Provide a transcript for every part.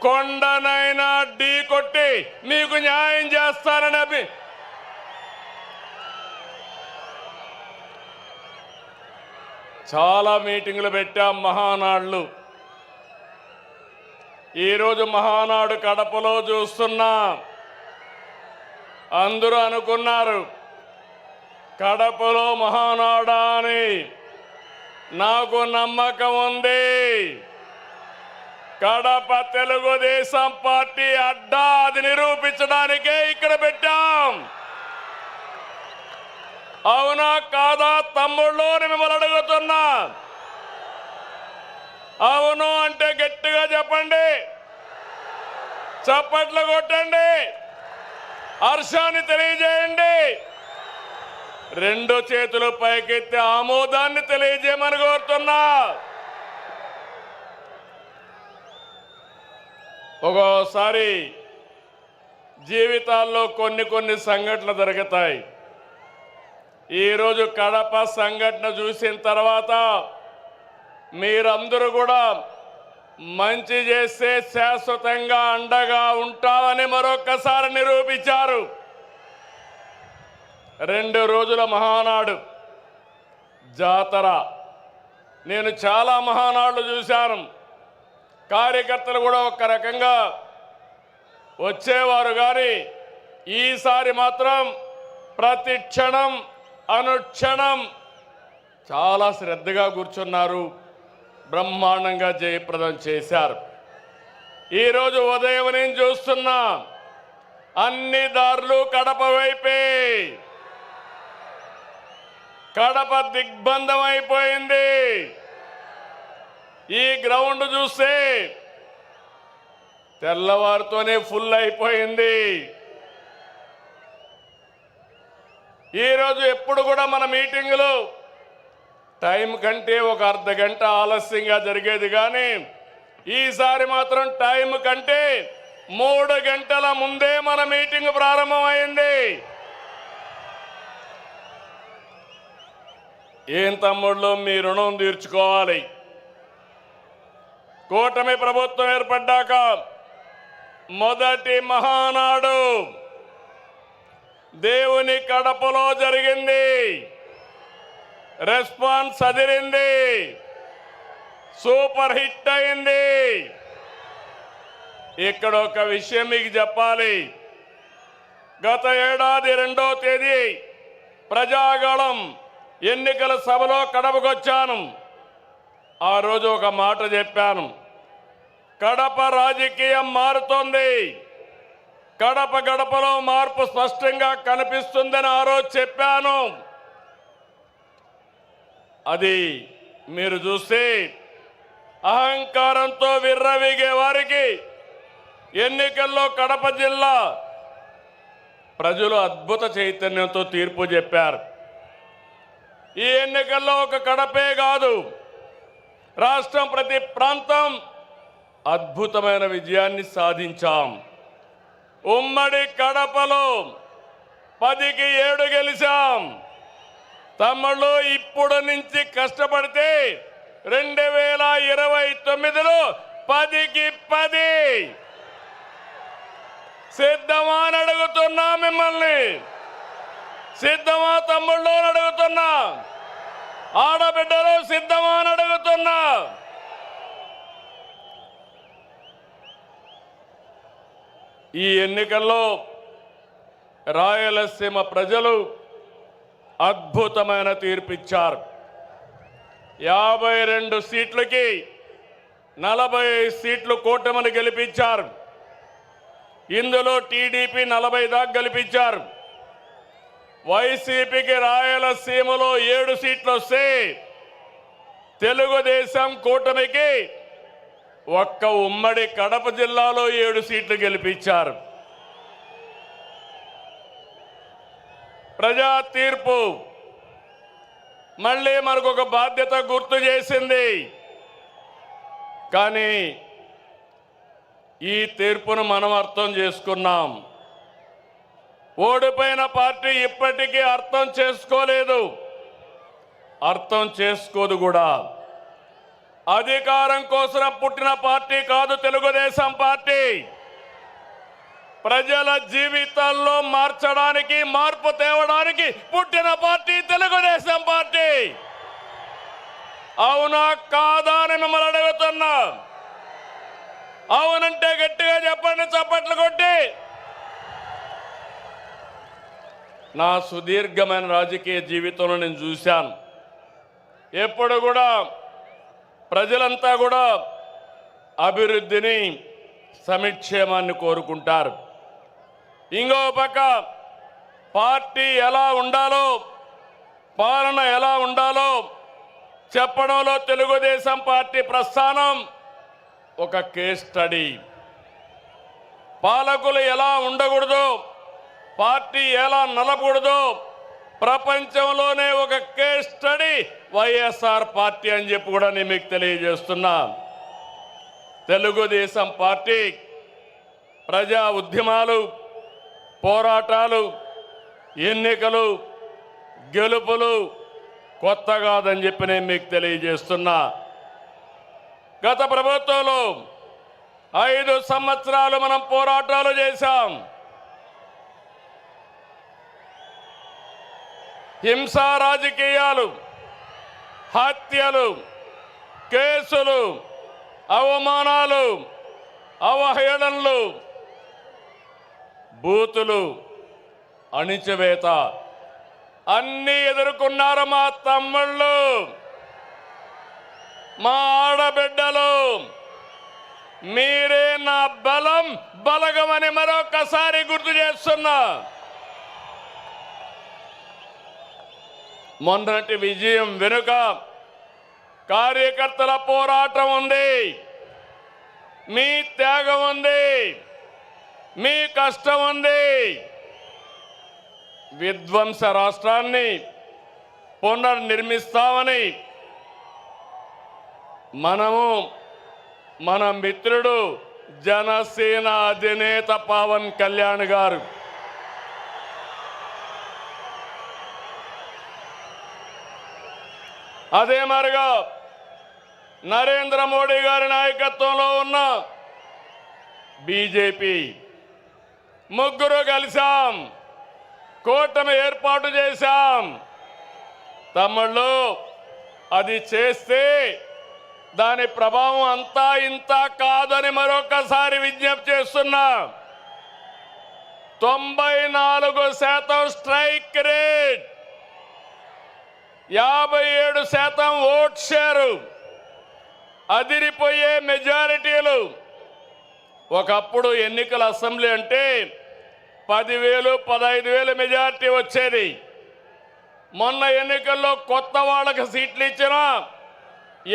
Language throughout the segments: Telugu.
కొండనైనా ఢీ కొట్టి మీకు న్యాయం చేస్తానని చాలా మీటింగులు పెట్టాం, మహానాడులు. ఈరోజు మహానాడు కడపలో చూస్తున్నా. అందరూ అనుకున్నారు కడపలో మహానాడా అని. నాకు నమ్మకం ఉంది. కడప తెలుగుదేశం పార్టీ అడ్డా, అది నిరూపించడానికే ఇక్కడ పెట్టాం. అవునా కాదా తమ్ముళ్ళు మిమ్మల్ని అడుగుతున్నా. అవును అంటే గట్టిగా చెప్పండి, చప్పట్లు కొట్టండి, హర్షాన్ని తెలియజేయండి. రెండు చేతులు పైకెత్తి ఆమోదాన్ని తెలియజేయమని కోరుతున్నా. ఒక్కోసారి జీవితాల్లో కొన్ని సంఘటనలు జరుగుతాయి. ఈరోజు కడప సంఘటన చూసిన తర్వాత మీరందరూ కూడా మంచి చేస్తే శాశ్వతంగా అండగా ఉంటామని మరొక్కసారి నిరూపించారు. 2 రోజుల మహానాడు జాతర. నేను చాలా మహానాడులు చూశాను. కార్యకర్తలు కూడా ఒక రకంగా వచ్చేవారు, కానీ ఈసారి మాత్రం ప్రతి క్షణం అనుక్షణం చాలా శ్రద్ధగా కూర్చున్నారు. బ్రహ్మాండంగా జయప్రదం చేశారు. ఈరోజు ఉదయం నేను చూస్తున్నా అన్ని దారులు కడప వైపే. కడప దిగ్బంధం అయిపోయింది. ఈ గ్రౌండ్ చూస్తే తెల్లవారితోనే ఫుల్ అయిపోయింది. ఈరోజు ఎప్పుడు కూడా మన మీటింగులు టైం కంటే ఒక అర్ధ గంట ఆలస్యంగా జరిగేది, కానీ ఈసారి మాత్రం టైం కంటే 3 గంటల ముందే మన మీటింగ్ ప్రారంభమైంది. ఏం తమ్ముళ్ళు, మీ రుణం తీర్చుకోవాలి. కూటమి ప్రభుత్వం ఏర్పడ్డాక మొదటి మహానాడు దేవుని కడపలో జరిగింది. రెస్పాన్స్ అదిరింది, సూపర్ హిట్ అయింది. ఇక్కడ ఒక విషయం మీకు చెప్పాలి. గత ఏడాది 2వ తేదీ ప్రజాగళం ఎన్నికల సభలో కడపకొచ్చాను. ఆ రోజు ఒక మాట చెప్పాను, కడప రాజకీయం మారుతోంది, కడప గడపలో మార్పు స్పష్టంగా కనిపిస్తుందని ఆ రోజు చెప్పాను. అది మీరు చూస్తే అహంకారంతో విర్రవీగే వారికి ఎన్నికల్లో కడప జిల్లా ప్రజలు అద్భుత చైతన్యంతో తీర్పు చెప్పారు. ఈ ఎన్నికల్లో ఒక కడపే కాదు, రాష్ట్రం ప్రతి ప్రాంతం అద్భుతమైన విజయాన్ని సాధించాం. ఉమ్మడి కడపలో 10కి 7 గెలిచాం. తమ్ముళ్ళు, ఇప్పుడు నుంచి కష్టపడితే 2029లో 10కి 10 సిద్ధమా అని అడుగుతున్నా. మిమ్మల్ని సిద్ధమా తమ్ముళ్ళు అని అడుగుతున్నా. ఆడబిడ్డలు సిద్ధమా అని అడుగుతున్నా. ఈ ఎన్నికల్లో రాయలసీమ ప్రజలు అద్భుతమైన తీర్పిచ్చారు. 52 సీట్లకి 45 సీట్లు కూటమిని గెలిపించారు. ఇందులో టీడీపీ 40 దాకా గెలిపించారు. వైసీపీకి రాయలసీమలో 7 సీట్లు వస్తే తెలుగుదేశం కూటమికి ఒక్క ఉమ్మడి కడప జిల్లాలో 7 సీట్లు గెలిపించారు. ప్రజా తీర్పు మళ్ళీ మనకు ఒక బాధ్యత గుర్తు చేసింది. కానీ ఈ తీర్పును మనం అర్థం చేసుకున్నాం. ఓడిపోయిన పార్టీ ఇప్పటికీ అర్థం చేసుకోలేదు, అర్థం చేసుకోదు కూడా. అధికారం కోసం పుట్టిన పార్టీ కాదు తెలుగుదేశం పార్టీ. ప్రజల జీవితాల్లో మార్చడానికి, మార్పు తేవడానికి పుట్టిన పార్టీ తెలుగుదేశం పార్టీ. అవునా కాదా అని మిమ్మల్ని అడుగుతున్నా. అవునంటే గట్టిగా చెప్పండి, చప్పట్లు కొట్టి. నా సుదీర్ఘమైన రాజకీయ జీవితంలో నేను చూశాను, ఎప్పుడు కూడా ప్రజలంతా కూడా అభివృద్ధిని, సంక్షేమాన్ని కోరుకుంటారు. ఇంకో పక్క పార్టీ ఎలా ఉండాలో, పాలన ఎలా ఉండాలో చెప్పడంలో తెలుగుదేశం పార్టీ ప్రస్థానం ఒక కేస్ స్టడీ. పాలకులు ఎలా ఉండకూడదు, పార్టీ ఎలా నలపకూడదు, ప్రపంచంలోనే ఒక కేస్ స్టడీ వైఎస్ఆర్ పార్టీ అని చెప్పి కూడా నేను మీకు తెలియజేస్తున్నా. తెలుగుదేశం పార్టీ ప్రజా ఉద్యమాలు, పోరాటాలు, ఎన్నికలు, గెలుపులు కొత్త కాదని చెప్పి నేను మీకు తెలియజేస్తున్నా. గత ప్రభుత్వంలో 5 సంవత్సరాలు మనం పోరాటాలు చేశాం. హింసా రాజకీయాలు, హత్యలు, కేసులు, అవమానాలు, అవహేళనలు, బూతులు, అణిచివేత అన్నీ ఎదుర్కొన్నారు మా తమ్ముళ్ళు, మా ఆడబిడ్డలు. మీరే నా బలం, బలగమని మరొకసారి గుర్తు చేస్తున్నా. మొన్నటి విజయం వెనుక కార్యకర్తల పోరాటం ఉంది, మీ త్యాగం ఉంది, మీ కష్టం ఉంది. విధ్వంస రాష్ట్రాన్ని పునర్నిర్మిస్తామని మన మిత్రుడు జనసేన అధినేత పవన్ కళ్యాణ్ గారు అదే మరిగా నరేంద్ర మోడీ గారి నాయకత్వంలో ఉన్న బీజేపీ ముగ్గురు కలిసాం, కూటమి ఏర్పాటు చేశాం. తమ్ముళ్ళు, అది చేస్తే దాని ప్రభావం అంతా ఇంత కాదని మరొకసారి విజ్ఞప్తి చేస్తున్నా. 94% స్ట్రైక్ రేట్, 57% ఓట్ షేరు, అదిరిపోయే మెజారిటీలు. ఒకప్పుడు ఎన్నికల అసెంబ్లీ అంటే 10,000, 15,000 మెజారిటీ వచ్చేది. మొన్న ఎన్నికల్లో కొత్త వాళ్ళకి సీట్లు ఇచ్చిన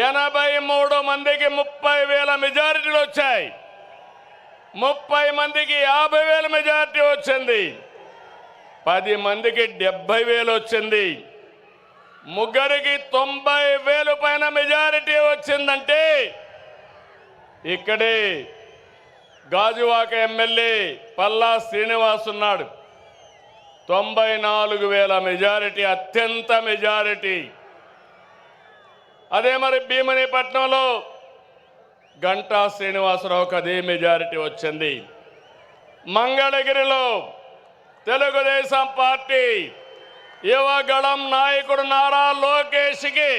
83 మందికి 30,000 మెజారిటీలు వచ్చాయి. 30 మందికి 50,000 మెజారిటీ వచ్చింది. 10 మందికి 70,000 వచ్చింది. ముగ్గురికి 90,000 పైన మెజారిటీ వచ్చిందంటే ఇక్కడే గాజువాక ఎమ్మెల్యే పల్లా శ్రీనివాస్ ఉన్నాడు. 94,000 మెజారిటీ, అత్యంత మెజారిటీ. అదే మరి భీమనిపట్నంలో గంటా శ్రీనివాసరావుకి అదే మెజారిటీ వచ్చింది. మంగళగిరిలో తెలుగుదేశం పార్టీ యువగళం నాయకుడు నారా లోకేష్కి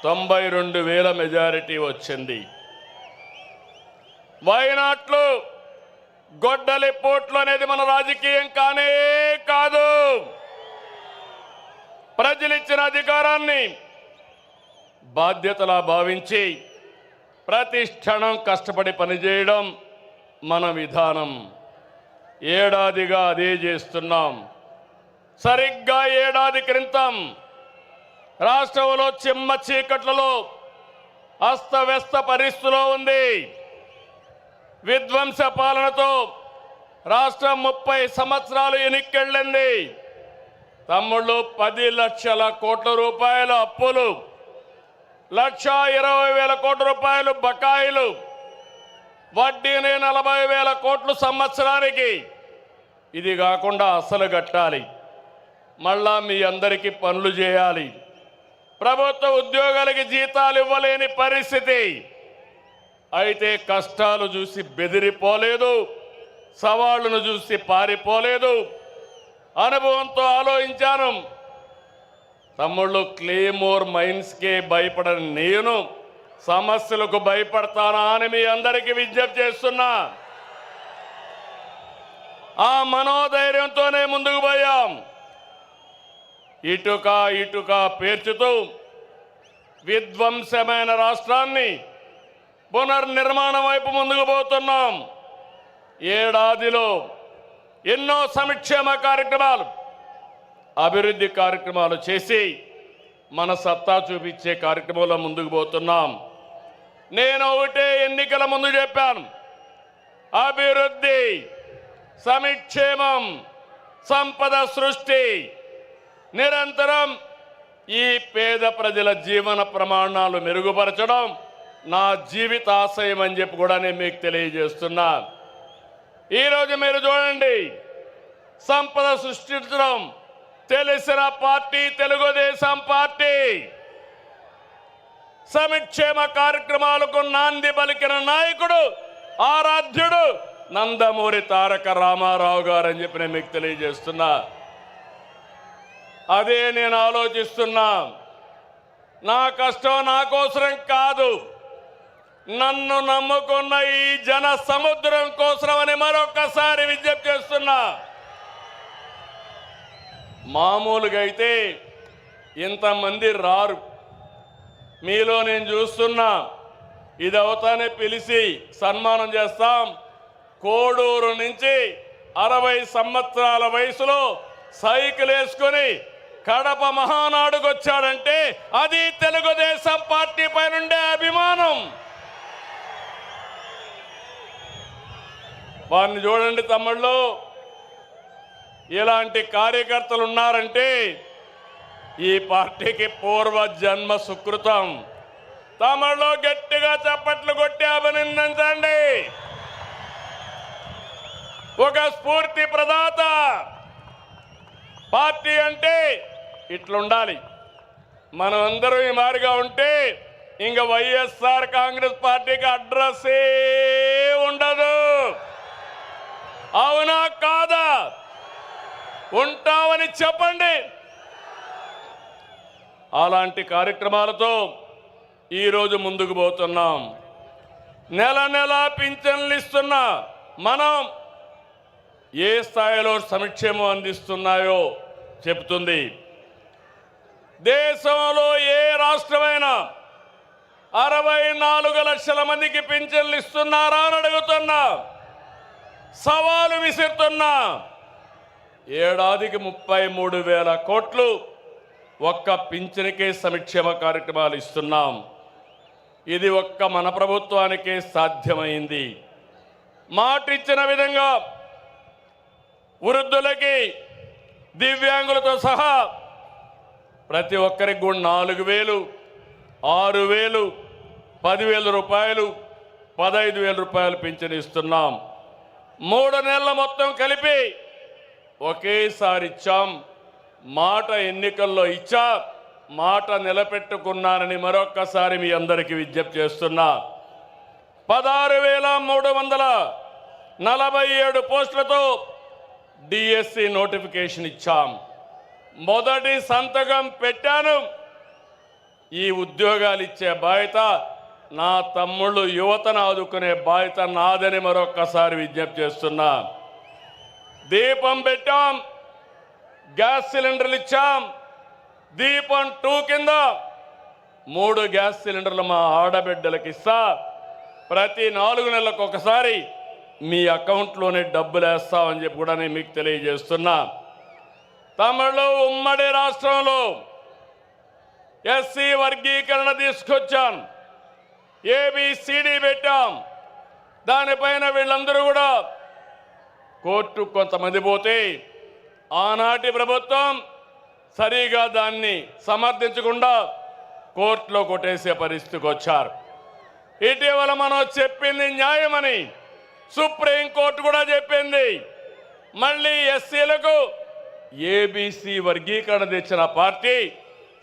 92,000 మెజారిటీ వచ్చింది. వైనాట్లు, గొడ్డలి పోట్లు అనేది మన రాజకీయం కానే కాదు. ప్రజలిచ్చిన అధికారాన్ని బాధ్యతలా భావించి ప్రతి క్షణం కష్టపడి పనిచేయడం మన విధానం. ఏడాదిగా అదే చేస్తున్నాం. సరిగ్గా ఏడాది క్రితం రాష్ట్రంలో చిమ్మ చీకట్లలో అస్తవ్యస్త పరిస్థితిలో ఉంది. విధ్వంస పాలనతో రాష్ట్రం 30 సంవత్సరాలు ఎన్నికెళ్ళింది. తమ్ముళ్ళు, 10 లక్షల కోట్ల రూపాయల అప్పులు, 1,20,000 కోట్ల రూపాయలు బకాయిలు, వడ్డీని 40,000 కోట్లు సంవత్సరానికి. ఇది కాకుండా అసలు కట్టాలి, మళ్ళా మీ అందరికీ పనులు చేయాలి. ప్రభుత్వ ఉద్యోగాలకి జీతాలు ఇవ్వలేని పరిస్థితి. అయితే కష్టాలు చూసి బెదిరిపోలేదు, సవాళ్లను చూసి పారిపోలేదు. అనుభవంతో ఆలోచించాను. తమ్ముళ్ళు, క్లేమోర్ మైన్స్కే భయపడని నేను సమస్యలకు భయపడతానా అని మీ అందరికీ విజ్ఞప్తి చేస్తున్నా. ఆ మనోధైర్యంతోనే ముందుకు పోయాం. ఇటుక పేర్చుతూ విధ్వంసమైన రాష్ట్రాన్ని పునర్నిర్మాణం వైపు ముందుకు పోతున్నాం. ఏడాదిలో ఎన్నో సంక్షేమ కార్యక్రమాలు, అభివృద్ధి కార్యక్రమాలు చేసి మన సత్తా చూపించే కార్యక్రమంలో ముందుకు పోతున్నాం. నేను ఒకటే ఎన్నికల ముందు చెప్పాను, అభివృద్ధి, సంక్షేమం, సంపద సృష్టి, నిరంతరం ఈ పేద ప్రజల జీవన ప్రమాణాలు మెరుగుపరచడం నా జీవిత ఆశయం అని చెప్పి కూడా నేను మీకు తెలియజేస్తున్నా. ఈరోజు మీరు చూడండి, సంపద సృష్టించడం తెలిసిన పార్టీ తెలుగుదేశం పార్టీ. సంక్షేమ కార్యక్రమాలకు నాంది పలికిన నాయకుడు, ఆరాధ్యుడు నందమూరి తారక రామారావు గారు అని చెప్పి నేను మీకు తెలియజేస్తున్నా. అదే నేను ఆలోచిస్తున్నా. నా కష్టం నా కోసరం కాదు, నన్ను నమ్ముకున్న ఈ జన సముద్రం కోసమని మరొకసారి విజ్ఞప్తి చేస్తున్నా. మామూలుగా అయితే ఇంతమంది రారు. మీలో నేను చూస్తున్నా, ఇది అవుతానే పిలిచి సన్మానం చేస్తాం. కోడూరు నుంచి 60 సంవత్సరాల వయసులో సైకిల్ వేసుకొని కడప మహానాడుకు వచ్చాడంటే అది తెలుగుదేశం పార్టీ పైన ఉండే అభిమానం. వారిని చూడండి తమ్ముళ్ళు, ఇలాంటి కార్యకర్తలు ఉన్నారంటే ఈ పార్టీకి పూర్వ జన్మ సుకృతం. తమ్ముళ్ళు గట్టిగా చప్పట్లు కొట్టి అభినందించండి. ఒక స్ఫూర్తి ప్రదాత. పార్టీ అంటే ఇట్లుండాలి. మనం అందరం ఈ మారిగా ఉంటే ఇంక వైఎస్ఆర్ కాంగ్రెస్ పార్టీకి అడ్రస్సే ఉండదు. అవునా కాదా? ఉంటామని చెప్పండి. అలాంటి కార్యక్రమాలతో ఈరోజు ముందుకు పోతున్నాం. నెల నెల పింఛన్లు ఇస్తున్నా మనం ఏ స్థాయిలో సంక్షేమం అందిస్తున్నాయో చెబుతుంది. దేశంలో ఏ రాష్ట్రమైనా 64 లక్షల మందికి పింఛన్లు ఇస్తున్నారా అని అడుగుతున్నా. సవాలు విసురుతున్నా. ఏడాదికి 33,000 కోట్లు ఒక్క పింఛన్కే సంక్షేమ కార్యక్రమాలు ఇస్తున్నాం. ఇది ఒక్క మన ప్రభుత్వానికే సాధ్యమైంది. మాటిచ్చిన విధంగా వృద్ధులకి, దివ్యాంగులతో సహా ప్రతి ఒక్కరికి కూడా 4,000, 6,000, 10,000 రూపాయలు, 15,000 రూపాయలు పింఛను ఇస్తున్నాం. 3 నెలల మొత్తం కలిపి ఒకేసారి ఇచ్చాం. మాట ఎన్నికల్లో ఇచ్చా, మాట నిలబెట్టుకున్నానని మరొక్కసారి మీ అందరికీ విజ్ఞప్తి చేస్తున్నా. 16,347 పోస్టులతో డిఎస్సి నోటిఫికేషన్ ఇచ్చాం. మొదటి సంతకం పెట్టాను. ఈ ఉద్యోగాలు ఇచ్చే బాధ్యత నా తమ్ముళ్ళు, యువతను ఆదుకునే బాధ్యత నాదని మరొక్కసారి విజ్ఞప్తి చేస్తున్నా. దీపం పెట్టాం, గ్యాస్ సిలిండర్లు ఇచ్చాం. దీపం 2 కింద 3 గ్యాస్ సిలిండర్లు మా ఆడబిడ్డలకు ఇస్తా. ప్రతి 4 నెలలకు ఒకసారి మీ అకౌంట్లోనే డబ్బులు వేస్తామని చెప్పి కూడా నేను మీకు తెలియజేస్తున్నా. తమిళ ఉమ్మడి రాష్ట్రంలో ఎస్సీ వర్గీకరణ తీసుకొచ్చాను. ఏబిసిడి పెట్టాం. దానిపైన వీళ్ళందరూ కూడా కోర్టు కొంతమంది పోతే ఆనాటి ప్రభుత్వం సరిగా దాన్ని సమర్థించకుండా కోర్టులో కొట్టేసే పరిస్థితికి వచ్చారు. ఇటీవల మనం చెప్పింది న్యాయమని సుప్రీంకోర్టు కూడా చెప్పింది. మళ్ళీ ఎస్సీలకు ఏబీసీ వర్గీకరణ తెచ్చిన పార్టీ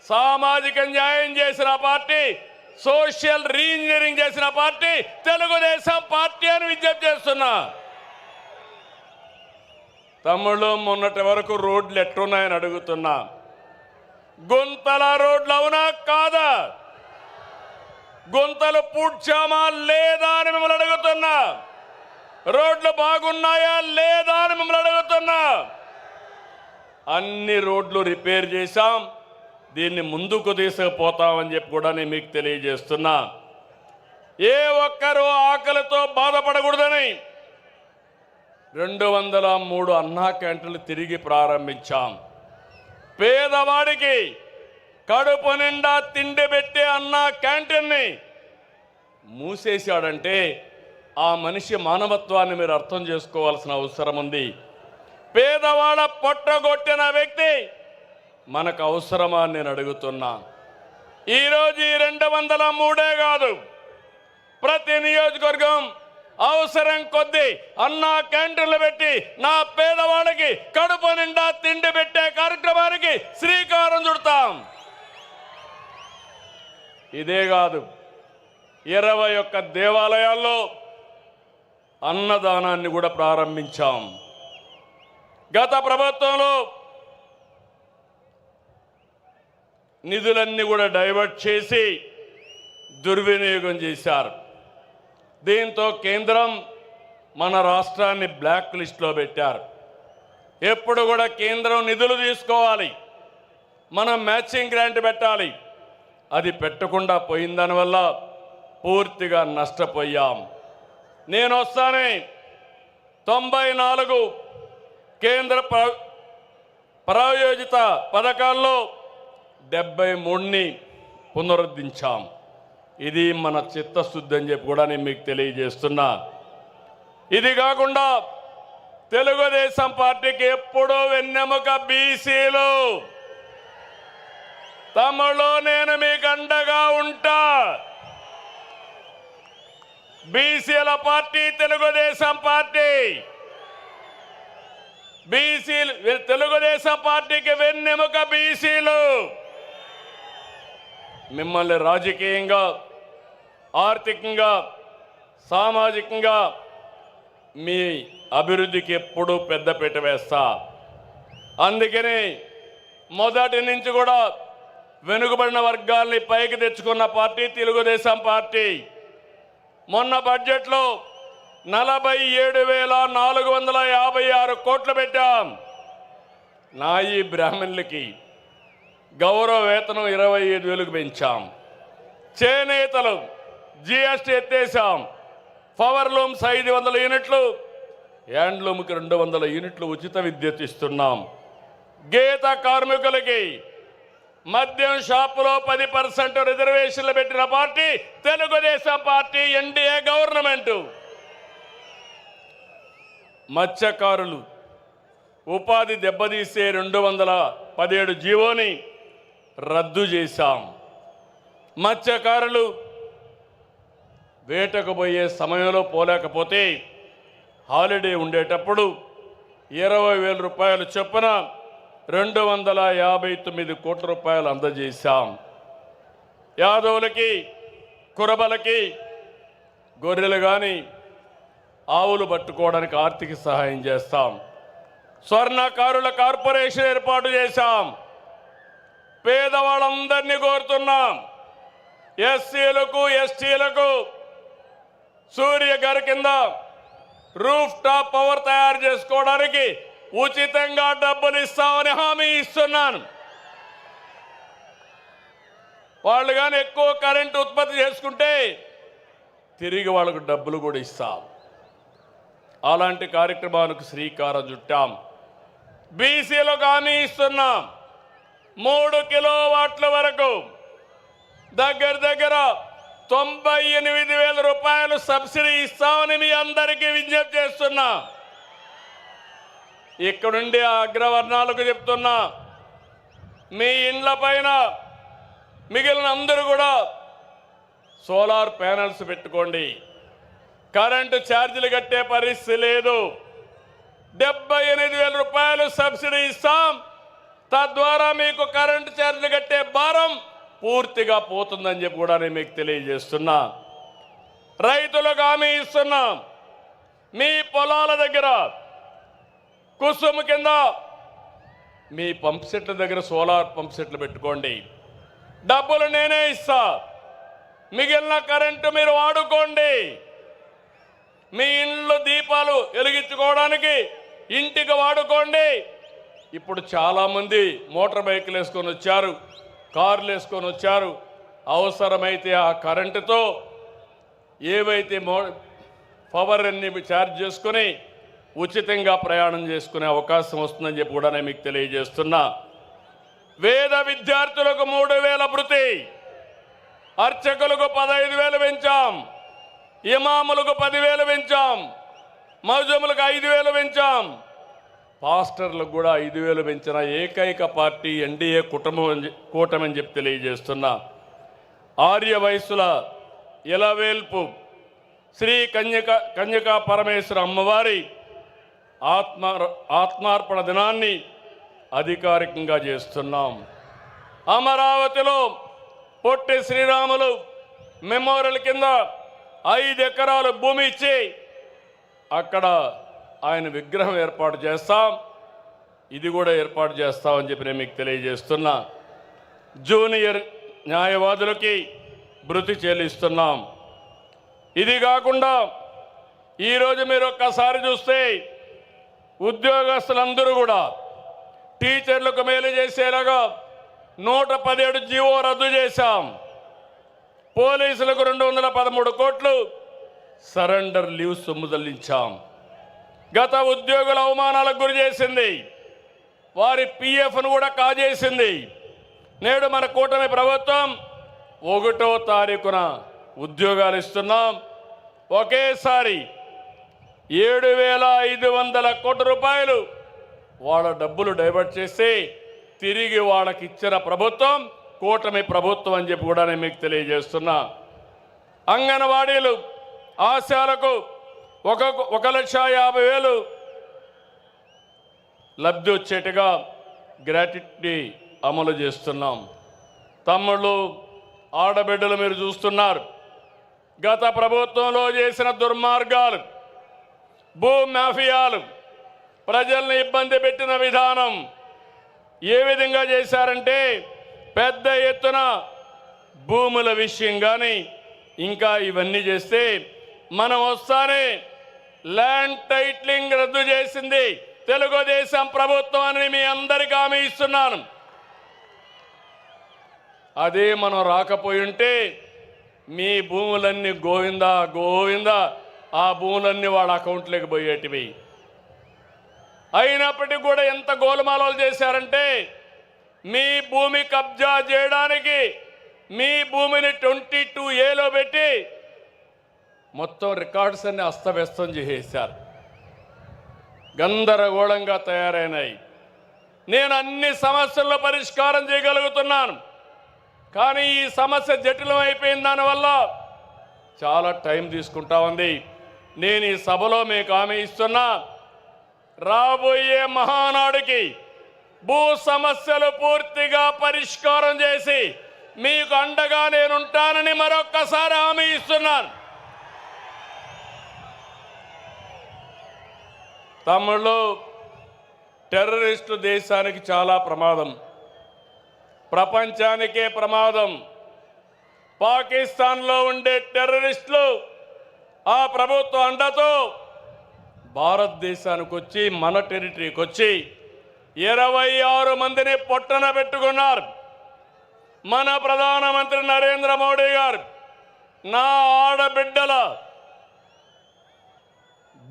సామాజిక న్యాయం చేసిన పార్టీ, సోషల్ రీఇంజనీరింగ్ చేసిన పార్టీ తెలుగుదేశం పార్టీ అని విజ్ఞప్తి చేస్తున్నా. తమ్ముళ్ళు, మొన్నటి వరకు రోడ్లు ఎట్టున్నాయని అడుగుతున్నా. గుంతల రోడ్లు అవునా కాదా? గుంతలు పూడ్చామా లేదా అని మిమ్మల్ని అడుగుతున్నా. రోడ్లు బాగున్నాయా లేదా అని మిమ్మల్ని అడుగుతున్నా. అన్ని రోడ్లు రిపేర్ చేశాం. దీన్ని ముందుకు తీసుకుపోతామని చెప్పి కూడా నేను మీకు తెలియజేస్తున్నా. ఏ ఒక్కరూ ఆకలితో బాధపడకూడదని 203 అన్నా క్యాంటీన్లు తిరిగి ప్రారంభించాం. పేదవాడికి కడుపు నిండా తిండి పెట్టే అన్నా క్యాంటీన్ని మూసేశాడంటే ఆ మనిషి మానవత్వాన్ని మీరు అర్థం చేసుకోవాల్సిన అవసరం ఉంది. పేదవాడ పొట్టగొట్టిన వ్యక్తి మనకు అవసరమా అని నేను అడుగుతున్నా. ఈరోజు ఈ 203 కాదు, ప్రతి నియోజకవర్గం అవసరం కొద్దీ అన్నా క్యాంటీన్లు పెట్టి నా పేదవాళ్ళకి కడుపు నిండా తిండి పెట్టే కార్యక్రమానికి శ్రీకారం చుడతాం. ఇదే కాదు, 21 దేవాలయాల్లో అన్నదానాన్ని కూడా ప్రారంభించాం. గత ప్రభుత్వంలో నిధులన్నీ కూడా డైవర్ట్ చేసి దుర్వినియోగం చేశారు. దీంతో కేంద్రం మన రాష్ట్రాన్ని బ్లాక్ లిస్ట్లో పెట్టారు. ఎప్పుడు కూడా కేంద్రం నిధులు తీసుకోవాలి, మనం మ్యాచింగ్ గ్రాంట్ పెట్టాలి. అది పెట్టకుండా పోయిన దానివల్ల పూర్తిగా నష్టపోయాం. నేను వస్తానే 94 కేంద్ర ప్రాయోజిత పథకాల్లో 73ని పునరుద్ధరించాం. ఇది మన చిత్తశుద్ధి అని చెప్పి కూడా నేను మీకు తెలియజేస్తున్నా. ఇది కాకుండా తెలుగుదేశం పార్టీకి ఎప్పుడూ వెన్నెముక బీసీలు. తమ్ముళ్ళు, నేను మీకు అండగా ఉంటా. బీసీల పార్టీ తెలుగుదేశం పార్టీ. బీసీలు, తెలుగుదేశం పార్టీకి వెన్నెముక బీసీలు. మిమ్మల్ని రాజకీయంగా, ఆర్థికంగా, సామాజికంగా మీ అభివృద్ధికి ఎప్పుడూ పెద్దపీట వేస్తా. అందుకని మొదటి నుంచి కూడా వెనుకబడిన వర్గాల్ని పైకి తెచ్చుకున్న పార్టీ తెలుగుదేశం పార్టీ. మొన్న బడ్జెట్లో 47,456 కోట్లు పెట్టాం. నాయి బ్రాహ్మణులకి గౌరవ వేతనం 25,000కు పెంచాం. చేనేతలు జిఎస్టీ ఎత్తేసాం. పవర్ లూమ్స్ 500 యూనిట్లు, హ్యాండ్లూమ్కి 200 యూనిట్లు ఉచిత విద్యుత్ ఇస్తున్నాం. గీత కార్మికులకి మద్యం షాపులో 10% రిజర్వేషన్లు పెట్టిన party Telugu Desam party, NDA government. మత్స్యకారులు ఉపాధి దెబ్బతీసే 217 జీవోని రద్దు చేశాం. మత్స్యకారులు వేటకు పోయే సమయంలో పోలేకపోతే హాలిడే ఉండేటప్పుడు 20,000 రూపాయలు చొప్పున 259 కోట్ల రూపాయలు అందజేశాం. యాదవులకి, కురబలకి గొర్రెలు కానీ ఆవులు పట్టుకోవడానికి ఆర్థిక సహాయం చేస్తాం. స్వర్ణకారుల కార్పొరేషన్ ఏర్పాటు చేశాం. పేదవాళ్ళందరినీ కోరుతున్నాం, ఎస్సీలకు, ఎస్టీలకు సూర్య గారి కింద రూఫ్ టాప్ పవర్ తయారు చేసుకోవడానికి ఉచితంగా డబ్బులు ఇస్తామని హామీ ఇస్తున్నాను. వాళ్ళు కానీ ఎక్కువ కరెంటు ఉత్పత్తి చేసుకుంటే తిరిగి వాళ్ళకు డబ్బులు కూడా ఇస్తాం. అలాంటి కార్యక్రమాలకు శ్రీకారం చుట్టాం. బీసీలకు హామీ ఇస్తున్నాం. 3 కిలోవాట్ల వరకు దగ్గర 98,000 రూపాయలు సబ్సిడీ ఇస్తామని మీ అందరికీ విజ్ఞప్తి చేస్తున్నా. ఇక్కడుండి ఆ అగ్రవర్ణాలకు చెప్తున్నా, మీ ఇండ్ల పైన మిగిలిన అందరూ కూడా సోలార్ ప్యానెల్స్ పెట్టుకోండి. కరెంటు ఛార్జీలు కట్టే పరిస్థితి లేదు. 78,000 రూపాయలు సబ్సిడీ ఇస్తాం. తద్వారా మీకు కరెంటు ఛార్జీలు కట్టే భారం పూర్తిగా పోతుందని చెప్పి కూడా నేను మీకు తెలియజేస్తున్నా. రైతులకు హామీ ఇస్తున్నా, మీ పొలాల దగ్గర కుసుమ కింద మీ పంప్ సెట్ల దగ్గర సోలార్ పంప్ సెట్లు పెట్టుకోండి. డబ్బులు నేనే ఇస్తా, మిగిలిన కరెంటు మీరు వాడుకోండి. మీ ఇంట్లో దీపాలు వెలిగించుకోవడానికి ఇంటికి వాడుకోండి. ఇప్పుడు చాలామంది మోటార్ బైకులు వేసుకొని వచ్చారు, కార్లు వేసుకొని వచ్చారు. అవసరమైతే ఆ కరెంటుతో ఏవైతే పవర్ అన్ని ఛార్జ్ చేసుకొని ఉచితంగా ప్రయాణం చేసుకునే అవకాశం వస్తుందని చెప్పి కూడా నేను మీకు తెలియజేస్తున్నా. వేద విద్యార్థులకు 3,000 భృతి, అర్చకులకు 15,000 పెంచాం, ఇమాములకు 10,000 పెంచాం, మౌజములకు 5,000 పెంచాం, పాస్టర్లకు కూడా 5,000 పెంచిన ఏకైక పార్టీ ఎన్డీఏ కూటమని చెప్పి తెలియజేస్తున్నా. ఆర్య వయస్సుల ఇలవేల్పు శ్రీ కన్యకా పరమేశ్వర అమ్మవారి ఆత్మార్పణ దినాన్ని అధికారికంగా చేస్తున్నాం. అమరావతిలో పొట్టి శ్రీరాములు మెమోరియల్ కింద 5 ఎకరాలు భూమి ఇచ్చి అక్కడ ఆయన విగ్రహం ఏర్పాటు చేస్తాం. ఇది కూడా ఏర్పాటు చేస్తామని చెప్పి నేను మీకు తెలియజేస్తున్నా. జూనియర్ న్యాయవాదులకి భృతి చెల్లిస్తున్నాం. ఇది కాకుండా ఈరోజు మీరు ఒక్కసారి చూస్తే ఉద్యోగస్తులందరూ కూడా టీచర్లకు మేలు చేసేలాగా 117 జీవో రద్దు చేశాం. పోలీసులకు 213 కోట్లు సరెండర్ లీవ్ సొమ్ము చెల్లించాం. గత ఉద్యోగుల అవమానాలకు గురి చేసింది, వారి పిఎఫ్ను కూడా కాజేసింది. నేడు మన కూటమి ప్రభుత్వం 1వ తారీఖున ఉద్యోగాలు ఇస్తున్నాం. ఒకేసారి 7,500 కోట్ల రూపాయలు వాళ్ళ డబ్బులు డైవర్ట్ చేసి తిరిగి వాళ్ళకి ఇచ్చిన ప్రభుత్వం కూటమి ప్రభుత్వం అని చెప్పి కూడా నేను మీకు తెలియజేస్తున్నా. అంగన్వాడీలు ఆశాలకు 1,50,000 లబ్ధి వచ్చేట్టుగా గ్రాట్యుటీ అమలు చేస్తున్నాం. తమ్ముళ్ళు ఆడబిడ్డలు మీరు చూస్తున్నారు, గత ప్రభుత్వంలో చేసిన దుర్మార్గాలు, భూ మాఫియాలు, ప్రజల్ని ఇబ్బంది పెట్టిన విధానం ఏ విధంగా చేశారంటే పెద్ద ఎత్తున భూముల విషయం కానీ ఇంకా ఇవన్నీ చేస్తే మనం వస్తానే ల్యాండ్ టైటిలింగ్ రద్దు చేసింది తెలుగుదేశం ప్రభుత్వం అని మీ అందరికీ హామీ ఇస్తున్నాను. అదే మనం రాకపోయి ఉంటే మీ భూములన్నీ గోవిందా గోవిందా ఆ భూములన్నీ వాళ్ళ అకౌంట్లోకి పోయేటివి. అయినప్పటికీ కూడా ఎంత గోలుమాలలు చేశారంటే మీ భూమి కబ్జా చేయడానికి మీ భూమిని 22A పెట్టి మొత్తం రికార్డ్స్ అన్ని అస్తవ్యస్తం చేసేశారు, గందరగోళంగా తయారైనాయి. నేను అన్ని సమస్యల్లో పరిష్కారం చేయగలుగుతున్నాను, కానీ ఈ సమస్య జటిలం అయిపోయిన దానివల్ల చాలా టైం తీసుకుంటా ఉంది. నేను ఈ సభలో మీకు హామీ ఇస్తున్నా, రాబోయే మహానాడుకి భూ సమస్యలు పూర్తిగా పరిష్కారం చేసి మీకు అండగా నేనుంటానని మరొక్కసారి హామీ ఇస్తున్నాను. తమ్ముళ్ళు, టెర్రరిస్టు దేశానికి చాలా ప్రమాదం, ప్రపంచానికే ప్రమాదం. పాకిస్తాన్లో ఉండే టెర్రరిస్టులు ఆ ప్రభుత్వ అండతో భారతదేశానికి వచ్చి మన టెరిటరీకి వచ్చి 26 మందిని పొట్టన పెట్టుకున్నారు. మన ప్రధానమంత్రి నరేంద్ర మోడీ గారు నా ఆడబిడ్డల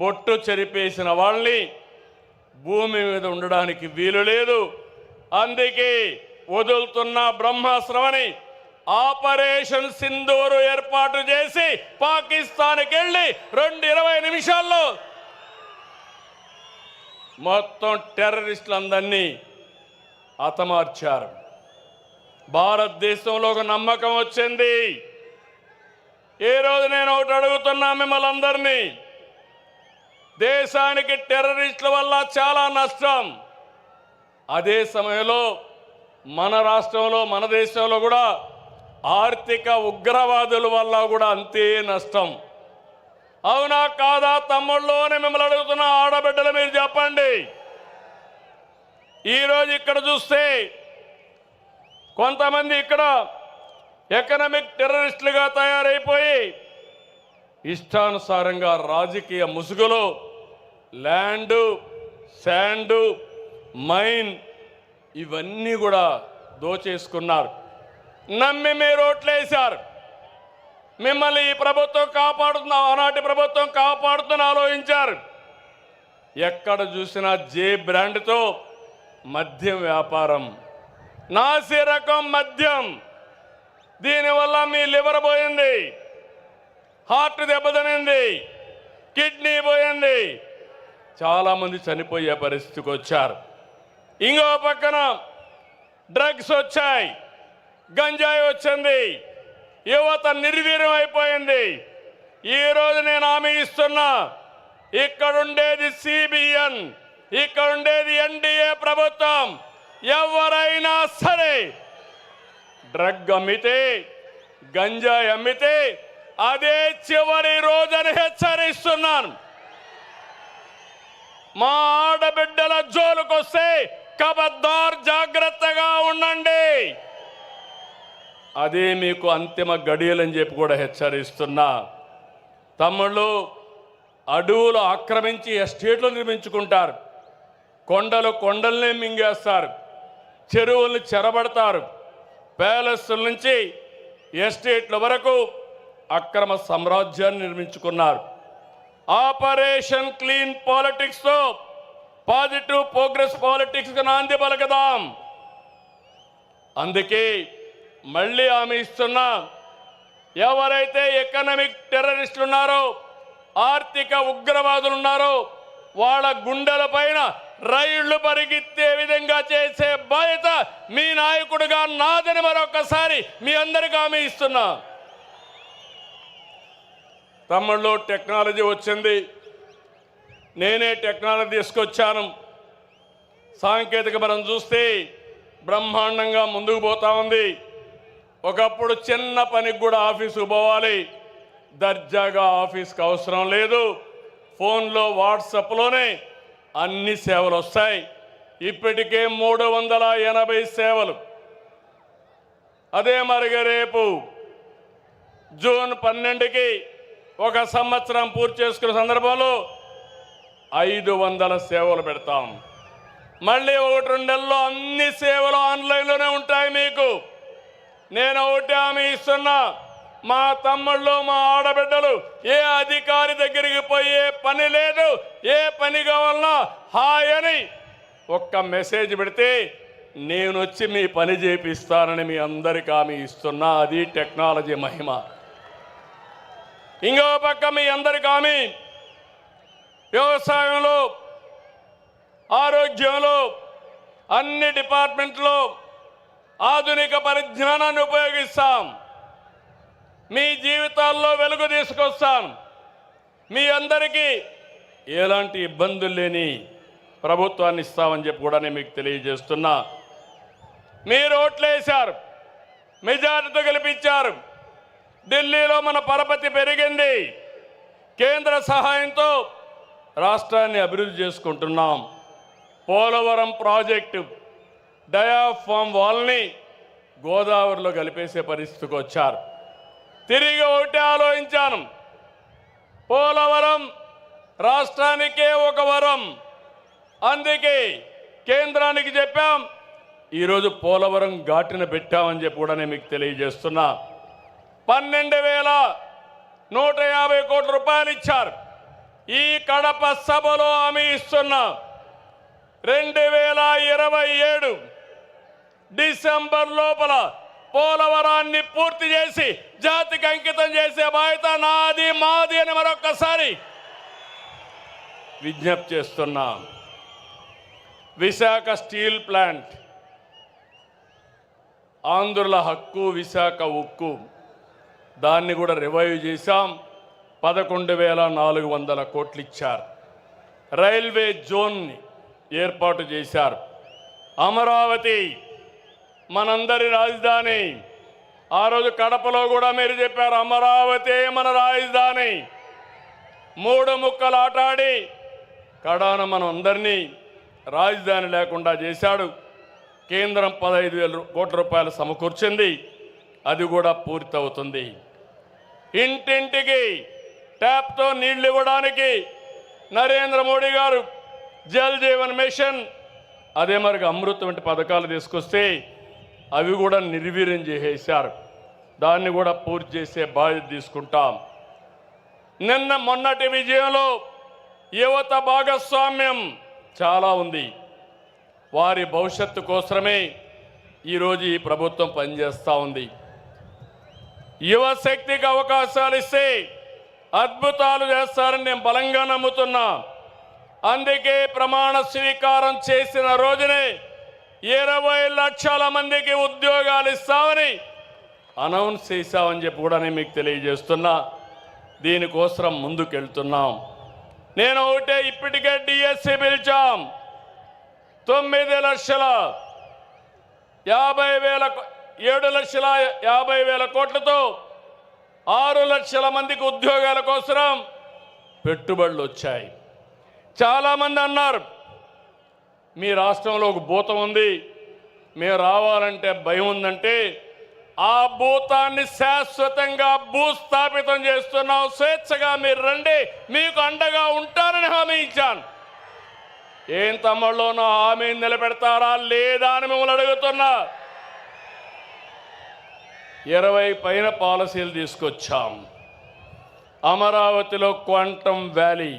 బొట్టు చెరిపేసిన వాళ్ళని భూమి మీద ఉండడానికి వీలు లేదు, అందుకే వదులుతున్న బ్రహ్మాస్త్రమని ఆపరేషన్ సింధూరు ఏర్పాటు చేసి పాకిస్తాన్కి వెళ్ళి 20 నిమిషాల్లో మొత్తం టెర్రరిస్టులందరినీ హతమార్చారు. భారతదేశంలో ఒక నమ్మకం వచ్చింది. ఏ రోజు నేను ఒకటి అడుగుతున్నా మిమ్మల్ని అందరినీ, దేశానికి టెర్రరిస్టుల వల్ల చాలా నష్టం. అదే సమయంలో మన రాష్ట్రంలో మన దేశంలో కూడా ఆర్థిక ఉగ్రవాదుల వల్ల కూడా అంతే నష్టం. అవునా కాదా తమ్ముళ్ళు అని మిమ్మల్ని అడుగుతున్న ఆడబిడ్డలు మీరు చెప్పండి. ఈరోజు ఇక్కడ చూస్తే కొంతమంది ఇక్కడ ఎకనామిక్ టెర్రరిస్టులుగా తయారైపోయి ఇష్టానుసారంగా రాజకీయ ముసుగులో ల్యాండు, శాండు, మైన్ ఇవన్నీ కూడా దోచేసుకున్నారు. నమ్మి మీరు ఓట్లేశారు. మిమ్మల్ని ఈ ప్రభుత్వం కాపాడుతున్న ఆనాటి ప్రభుత్వం కాపాడుతున్న ఆలోచించారు. ఎక్కడ చూసినా జే బ్రాండ్తో మద్యం వ్యాపారం, నాసి రకం మద్యం. దీనివల్ల మీ లివర్ పోయింది, హార్ట్ దెబ్బతినింది, కిడ్నీ పోయింది, చాలామంది చనిపోయే పరిస్థితికి వచ్చారు. ఇంకో పక్కన డ్రగ్స్ వచ్చాయి, గంజాయి వచ్చింది, యువత నిర్వీర్యం అయిపోయింది. ఈరోజు నేను హామీ ఇస్తున్నా, ఇక్కడుండేది సిబిఎన్, ఇక్కడుండేది ఎన్డీఏ ప్రభుత్వం. ఎవరైనా సరే డ్రగ్ అమ్మితే, గంజాయి అమ్మితే అదే చివరి రోజని హెచ్చరిస్తున్నాను. మా ఆడబిడ్డల జోలుకొస్తే ఖబర్దార్ జాగ్రత్తగా ఉండండి. అదే మీకు అంతిమ గడియలని చెప్పి కూడా హెచ్చరిస్తున్నా. తమ్ముళ్ళు, అడవులు ఆక్రమించి ఎస్టేట్లు నిర్మించుకుంటారు, కొండల్ని మింగేస్తారు, చెరువుల్ని చెరబడతారు, ప్యాలెస్ల నుంచి ఎస్టేట్ల వరకు అక్రమ సామ్రాజ్యాన్ని నిర్మించుకున్నారు. ఆపరేషన్ క్లీన్ పాలిటిక్స్తో పాజిటివ్ ప్రోగ్రెస్ పాలిటిక్స్కి నాంది పలకదాం. అందుకే మళ్ళీ హామీ ఇస్తున్నా, ఎవరైతే ఎకనామిక్ టెర్రరిస్టులు ఉన్నారో, ఆర్థిక ఉగ్రవాదులు ఉన్నారో వాళ్ళ గుండెల పైన రైళ్లు పరిగెత్తే విధంగా చేసే బాధ్యత మీ నాయకుడిగా నాదని మరొకసారి మీ అందరికీ హామీ ఇస్తున్నా. తమ్ముళ్ళు, టెక్నాలజీ వచ్చింది, నేనే టెక్నాలజీ తీసుకొచ్చాను. సాంకేతిక మనం చూస్తే బ్రహ్మాండంగా ముందుకు పోతా ఉంది. ఒకప్పుడు చిన్న పనికి కూడా ఆఫీసుకు పోవాలి, దర్జాగా ఆఫీస్కి అవసరం లేదు, ఫోన్లో వాట్సాప్లోనే అన్ని సేవలు వస్తాయి. ఇప్పటికే 380 సేవలు. అదే మరిగా రేపు జూన్ 12కి 1 సంవత్సరం పూర్తి చేసుకున్న సందర్భంలో 500 సేవలు పెడతాం. మళ్ళీ 1-2 నెలల్లో అన్ని సేవలు ఆన్లైన్లోనే ఉంటాయి. మీకు నేను ఒకటి హామీ ఇస్తున్నా, మా తమ్ముళ్ళు, మా ఆడబిడ్డలు ఏ అధికారి దగ్గరికి పోయే పని లేదు. ఏ పని కావాలన్నా హాయ్ అని ఒక్క మెసేజ్ పెడితే నేను వచ్చి మీ పని చేపిస్తానని మీ అందరికీ హామీ ఇస్తున్నా. అది టెక్నాలజీ మహిమ. ఇంకో పక్క మీ అందరికీ హామీ, వ్యవసాయంలో, ఆరోగ్యంలో, అన్ని డిపార్ట్మెంట్లో ఆధునిక పరిజ్ఞానాన్ని ఉపయోగిస్తాం. మీ జీవితాల్లో వెలుగు తీసుకొస్తాం. మీ అందరికీ ఎలాంటి ఇబ్బందులు లేని ప్రభుత్వాన్ని ఇస్తామని చెప్పి కూడా నేను మీకు తెలియజేస్తున్నా. మీరు ఓట్లేశారు, మెజారిటీతో గెలిపించారు. ఢిల్లీలో మన పరపతి పెరిగింది. కేంద్ర సహాయంతో రాష్ట్రాన్ని అభివృద్ధి చేసుకుంటున్నాం. పోలవరం ప్రాజెక్టు డయాఫామ్ వాల్ని గోదావరిలో కలిపేసే పరిస్థితికి వచ్చారు. తిరిగి ఒకటి ఆలోచించాను, పోలవరం రాష్ట్రానికే ఒక వరం. అందుకే కేంద్రానికి చెప్పాం, ఈరోజు పోలవరం ఘాటిన పెట్టామని చెప్పి కూడా నేను మీకు తెలియజేస్తున్నా. 12,150 కోట్ల రూపాయలు ఇచ్చారు. ఈ కడప సభలో హామీ ఇస్తున్నా, 2027 డిసెంబర్ లోపల పోలవరాన్ని పూర్తి చేసి జాతికి అంకితం చేసే బాధ్యత నాది, మాది అని మరొక్కసారి విజ్ఞప్తి చేస్తున్నా. విశాఖ స్టీల్ ప్లాంట్, ఆంధ్రుల హక్కు, విశాఖ ఉక్కు, దాన్ని కూడా రివైవ్ చేశాం. 11,400 కోట్లు ఇచ్చారు. రైల్వే జోన్ని ఏర్పాటు చేశారు. అమరావతి మనందరి రాజధాని. ఆ రోజు కడపలో కూడా మీరు చెప్పారు అమరావతి మన రాజధాని. 3 ముక్కలు ఆటాడి కడాన మనం అందరినీ రాజధాని లేకుండా చేశాడు. కేంద్రం 15,000 కోట్ల రూపాయలు సమకూర్చింది. అది కూడా పూర్తవుతుంది. ఇంటింటికి ట్యాప్తో నీళ్లు ఇవ్వడానికి నరేంద్ర మోడీ గారు జల్ జీవన్ మిషన్, అదే మరికి అమృత్ వంటి పథకాలు తీసుకొస్తే అవి కూడా నిర్వీర్యం చేసేశారు. దాన్ని కూడా పూర్తి చేసే బాధ్యత తీసుకుంటాం. మొన్నటి విజయంలో యువత భాగస్వామ్యం చాలా ఉంది. వారి భవిష్యత్తు కోసమే ఈరోజు ఈ ప్రభుత్వం పనిచేస్తూ ఉంది. యువశక్తికి అవకాశాలు ఇస్తే అద్భుతాలు చేస్తారని నేను బలంగా నమ్ముతున్నా. అందుకే ప్రమాణ స్వీకారం చేసిన రోజునే 20 లక్షల మందికి ఉద్యోగాలు ఇస్తామని అనౌన్స్ చేశామని చెప్పి కూడా నేను మీకు తెలియజేస్తున్నా. దీనికోసం ముందుకెళ్తున్నాం. నేను ఒకటే, ఇప్పటికే డిఎస్సి పిలిచాం. 7,50,000 కోట్లతో 6 లక్షల మందికి ఉద్యోగాల కోసం పెట్టుబడులు వచ్చాయి. చాలామంది అన్నారు మీ రాష్ట్రంలో ఒక భూతం ఉంది, మేము రావాలంటే భయం ఉందంటే, ఆ భూతాన్ని శాశ్వతంగా భూస్థాపితం చేస్తున్నాం. స్వేచ్ఛగా మీరు రండి, మీకు అండగా ఉంటానని హామీ ఇచ్చాను. ఏం తమ్ముళ్ళు నా హామీని నిలబెడతారా లేదా అని మిమ్మల్ని అడుగుతున్నా. 20 పైన పాలసీలు తీసుకొచ్చాం. అమరావతిలో క్వాంటమ్ వ్యాలీ,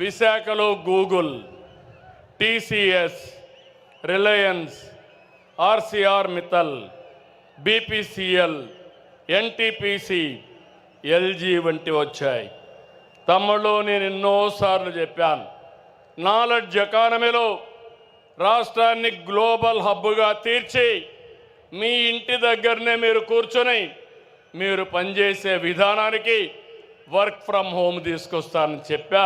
విశాఖలో Google, TCS, Reliance, RCR Mittal, BPCL, NTPC, LG వంటి వచ్చాయి. తమ్ముళ్ళు నేను ఎన్నోసార్లు చెప్పాను, నాలెడ్జ్ ఎకానమీలో రాష్ట్రాన్ని గ్లోబల్ హబ్గా తీర్చి మీ ఇంటి దగ్గరనే మీరు కూర్చొని మీరు పనిచేసే విధానానికి వర్క్ ఫ్రమ్ హోమ్ తీసుకొస్తానని చెప్పా.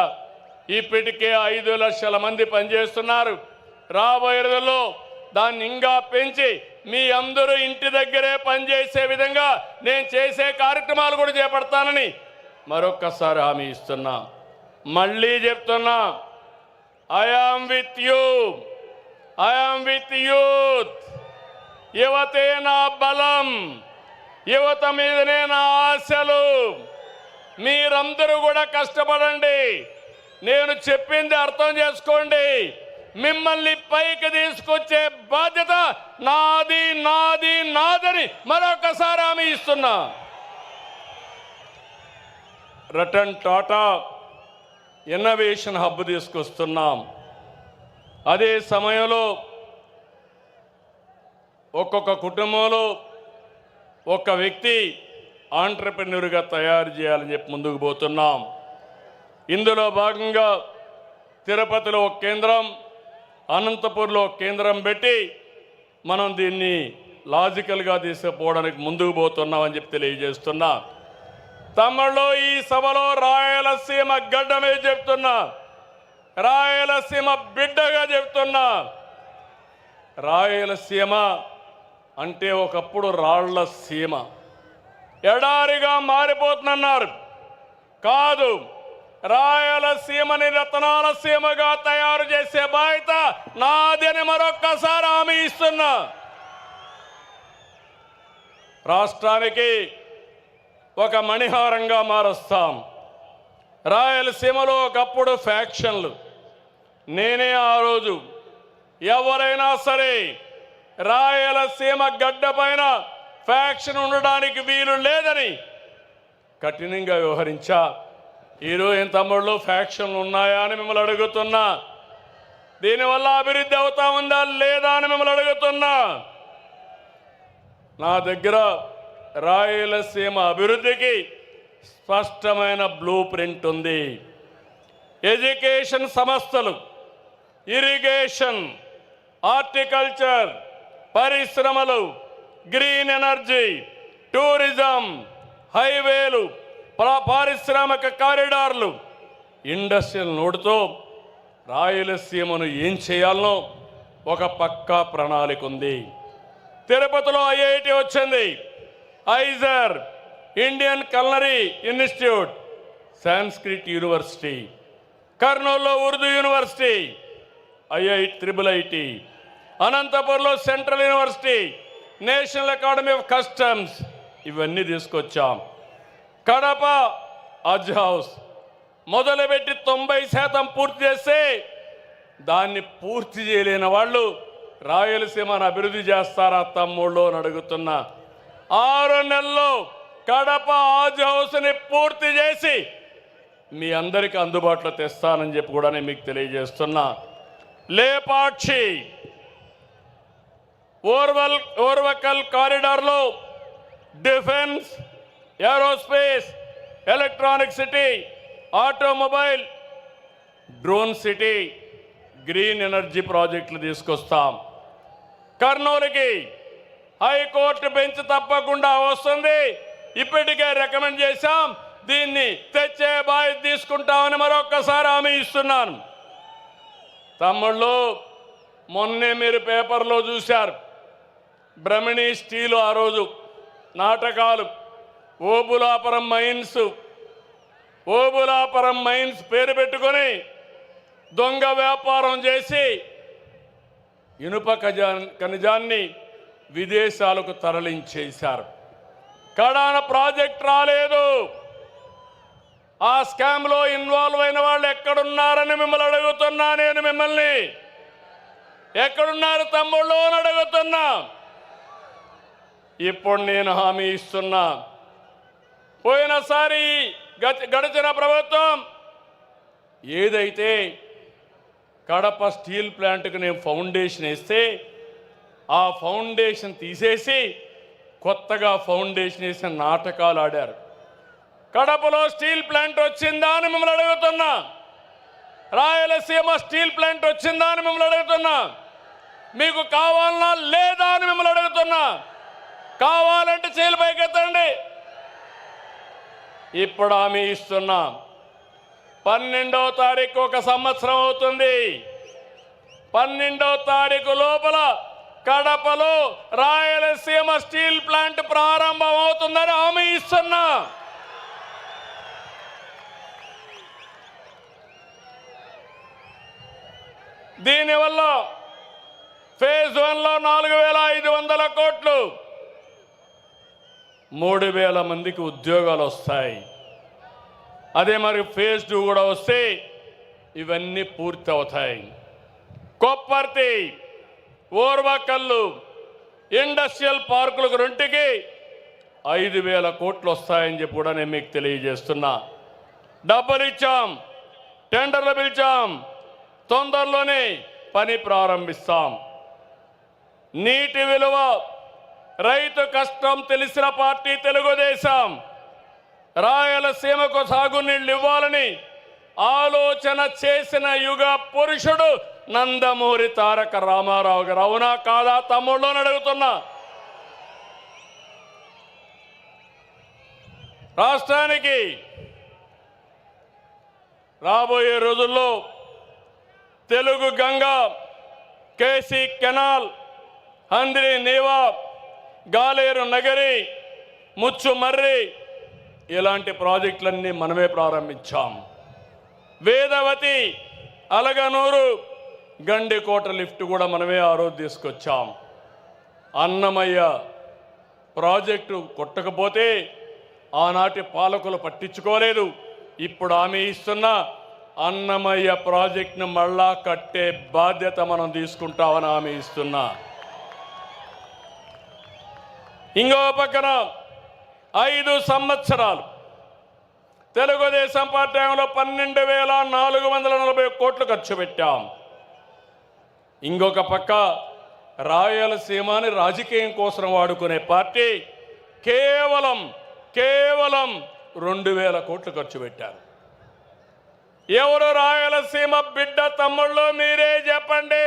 ఇప్పటికే 5 లక్షల మంది పనిచేస్తున్నారు. రాబోయే రోజుల్లో దాన్ని ఇంకా పెంచి మీ అందరూ ఇంటి దగ్గరే పనిచేసే విధంగా నేను చేసే కార్యక్రమాలు కూడా చేపడతానని మరొక్కసారి హామీ ఇస్తున్నా. మళ్ళీ చెప్తున్నా, I am with you, I am with youth. యువతే నా బలం, యువత మీదనే నా ఆశలు. మీరందరూ కూడా కష్టపడండి. నేను చెప్పింది అర్థం చేసుకోండి. మిమ్మల్ని పైకి తీసుకొచ్చే బాధ్యత నాది నాది నాదని మరొకసారి హామీ ఇస్తున్నా. రతన్ టాటా ఇన్నోవేషన్ హబ్ తీసుకొస్తున్నాం. అదే సమయంలో ఒక్కొక్క కుటుంబంలో ఒక వ్యక్తి ఆంట్రప్రెన్యూర్గా తయారు చేయాలని చెప్పి ముందుకు పోతున్నాం. ఇందులో భాగంగా తిరుపతిలో ఒక కేంద్రం, అనంతపూర్లో ఒక కేంద్రం పెట్టి మనం దీన్ని లాజికల్గా తీసుకుపోవడానికి ముందుకు పోతున్నామని చెప్పి తెలియజేస్తున్నా. తమిళలో ఈ సభలో రాయలసీమ గడ్డ మీద చెప్తున్నా, రాయలసీమ బిడ్డగా చెప్తున్నా. రాయలసీమ అంటే ఒకప్పుడు రాళ్ల సీమ, ఎడారిగా మారిపోతుందన్నారు. కాదు, రాయలసీమని రతనాల సీమగా తయారు చేసే బాధ్యత నాది అని మరొక్కసారి హామీ ఇస్తున్నా. రాష్ట్రానికి ఒక మణిహారంగా మారుస్తాం. రాయలసీమలో ఒకప్పుడు ఫ్యాక్షన్లు. నేనే ఆ రోజు ఎవరైనా సరే రాయలసీమ గడ్డ పైన ఫ్యాక్షన్ ఉండడానికి వీలు లేదని కఠినంగా వ్యవహరించా. ఈరోజు ఏం తమ్ముళ్ళు ఫ్యాక్షన్లు ఉన్నాయా అని మిమ్మల్ని అడుగుతున్నా. దీనివల్ల అభివృద్ధి అవుతా ఉందా లేదా అని మిమ్మల్ని అడుగుతున్నా. నా దగ్గర రాయలసీమ అభివృద్ధికి స్పష్టమైన బ్లూ ప్రింట్ ఉంది. ఎడ్యుకేషన్ సంస్థలు, ఇరిగేషన్, హార్టికల్చర్, పరిశ్రమలు, గ్రీన్ ఎనర్జీ, టూరిజం, హైవేలు, పారిశ్రామిక కారిడార్లు, ఇండస్ట్రియల్ నోడుతో రాయలసీమను ఏం చేయాలనో ఒక పక్కా ప్రణాళిక ఉంది. తిరుపతిలో ఐఐటి వచ్చింది, IISER, Indian culinary institute, Sanskrit university, కర్నూలులో ఉర్దూ యూనివర్సిటీ, ఐఐటి, అనంతపురంలో central university, national academy of customs, ఇవన్నీ తీసుకొచ్చాం. కడప హజ్ హౌస్ మొదలుపెట్టి 90% పూర్తి చేస్తే దాన్ని పూర్తి చేయలేని వాళ్ళు రాయలసీమను అభివృద్ధి చేస్తారా తమ్ముళ్ళు అని అడుగుతున్నా. 6 నెలల్లో కడప హజ్ హౌస్ని పూర్తి చేసి మీ అందరికీ అందుబాటులో తెస్తానని చెప్పి కూడా నేను మీకు తెలియజేస్తున్నా. లేపాక్షి ఓర్వకల్ కారిడార్లో defence, aerospace, electronic city, automobile, drone city, green energy ప్రాజెక్టులు తీసుకొస్తాం. కర్నూలుకి హైకోర్టు బెంచ్ తప్పకుండా వస్తుంది. ఇప్పటికే రికమెండ్ చేశాం, దీన్ని తెచ్చే బాధ్యత తీసుకుంటామని మరొక్కసారి హామీ ఇస్తున్నాను. తమ్ముళ్ళు, మొన్నే మీరు పేపర్లో చూశారు, బ్రహ్మణి స్టీలు ఆ రోజు నాటకాలు, ఓబులాపురం మైన్స్ పేరు పెట్టుకొని దొంగ వ్యాపారం చేసి ఇనుప ఖనిజాన్ని విదేశాలకు తరలించేశారు. కడాన ప్రాజెక్ట్ రాలేదు. ఆ స్కామ్లో ఇన్వాల్వ్ అయిన వాళ్ళు ఎక్కడున్నారని మిమ్మల్ని అడుగుతున్నా. నేను మిమ్మల్ని ఎక్కడున్నారు తమ్ముళ్ళు అని అడుగుతున్నా. ఇప్పుడు నేను హామీ ఇస్తున్నా, పోయినసారి గడిచిన ప్రభుత్వం ఏదైతే కడప స్టీల్ ప్లాంట్కి నేను ఫౌండేషన్ వేస్తే ఆ ఫౌండేషన్ తీసేసి కొత్తగా ఫౌండేషన్ వేసిన నాటకాలు ఆడారు. కడపలో స్టీల్ ప్లాంట్ వచ్చిందా అని మిమ్మల్ని అడుగుతున్నా. రాయలసీమ స్టీల్ ప్లాంట్ వచ్చిందా అని మిమ్మల్ని అడుగుతున్నా. మీకు కావాలన్నా లేదా అని మిమ్మల్ని అడుగుతున్నా. కావాలంటే చేతులు పైకెత్తండి. ఇప్పుడు హామీ ఇస్తున్నా, 12వ తారీఖు ఒక సంవత్సరం అవుతుంది. 12వ తారీఖు లోపల కడపలో రాయలసీమ స్టీల్ ప్లాంట్ ప్రారంభం అవుతుందని హామీ ఇస్తున్నా. దీనివల్ల ఫేజ్ 1లో 4,500 కోట్లు, 3,000 మందికి ఉద్యోగాలు వస్తాయి. అదే మరి ఫేజ్ 2 కూడా వస్తే ఇవన్నీ పూర్తి అవుతాయి. కొప్పర్తి, ఓర్వకల్లు ఇండస్ట్రియల్ పార్కులకు 2కి 5,000 కోట్లు వస్తాయని చెప్పి కూడా నేను మీకు తెలియజేస్తున్నా. డబ్బులు ఇచ్చాం, టెండర్లు పిలిచాం, తొందరలోనే పని ప్రారంభిస్తాం. నీటి విలువ, రైతు కష్టం తెలిసిన పార్టీ తెలుగుదేశం. రాయలసీమకు సాగునీళ్ళు ఇవ్వాలని ఆలోచన చేసిన యుగ పురుషుడు నందమూరి తారక రామారావు గారు. అవునా కాదా తమ్ముళ్ళు అని అడుగుతున్నా. రాష్ట్రానికి రాబోయే రోజుల్లో తెలుగు గంగా, కేసీ కెనాల్, హంద్రి నీవా, గాలేరు నగరి, ముచ్చుమర్రి ఇలాంటి ప్రాజెక్టులన్నీ మనమే ప్రారంభించాం. వేదవతి, అలగనూరు, గండికోట లిఫ్ట్ కూడా మనమే ఆ రోజు తీసుకొచ్చాం. అన్నమయ్య ప్రాజెక్టు కొట్టకపోతే ఆనాటి పాలకులు పట్టించుకోలేదు. ఇప్పుడు హామీ ఇస్తున్నా, అన్నమయ్య ప్రాజెక్టును మళ్ళా కట్టే బాధ్యత మనం తీసుకుంటామని హామీ ఇస్తున్నా. ఇంకో పక్కన 5 సంవత్సరాలు తెలుగుదేశం పార్టీ హయాంలో 12,440 కోట్లు ఖర్చు పెట్టాం. ఇంకొక పక్క రాయలసీమని రాజకీయం కోసం వాడుకునే పార్టీ కేవలం 2,000 కోట్లు ఖర్చు పెట్టారు. ఎవరు రాయలసీమ బిడ్డ తమ్ముళ్ళు మీరే చెప్పండి.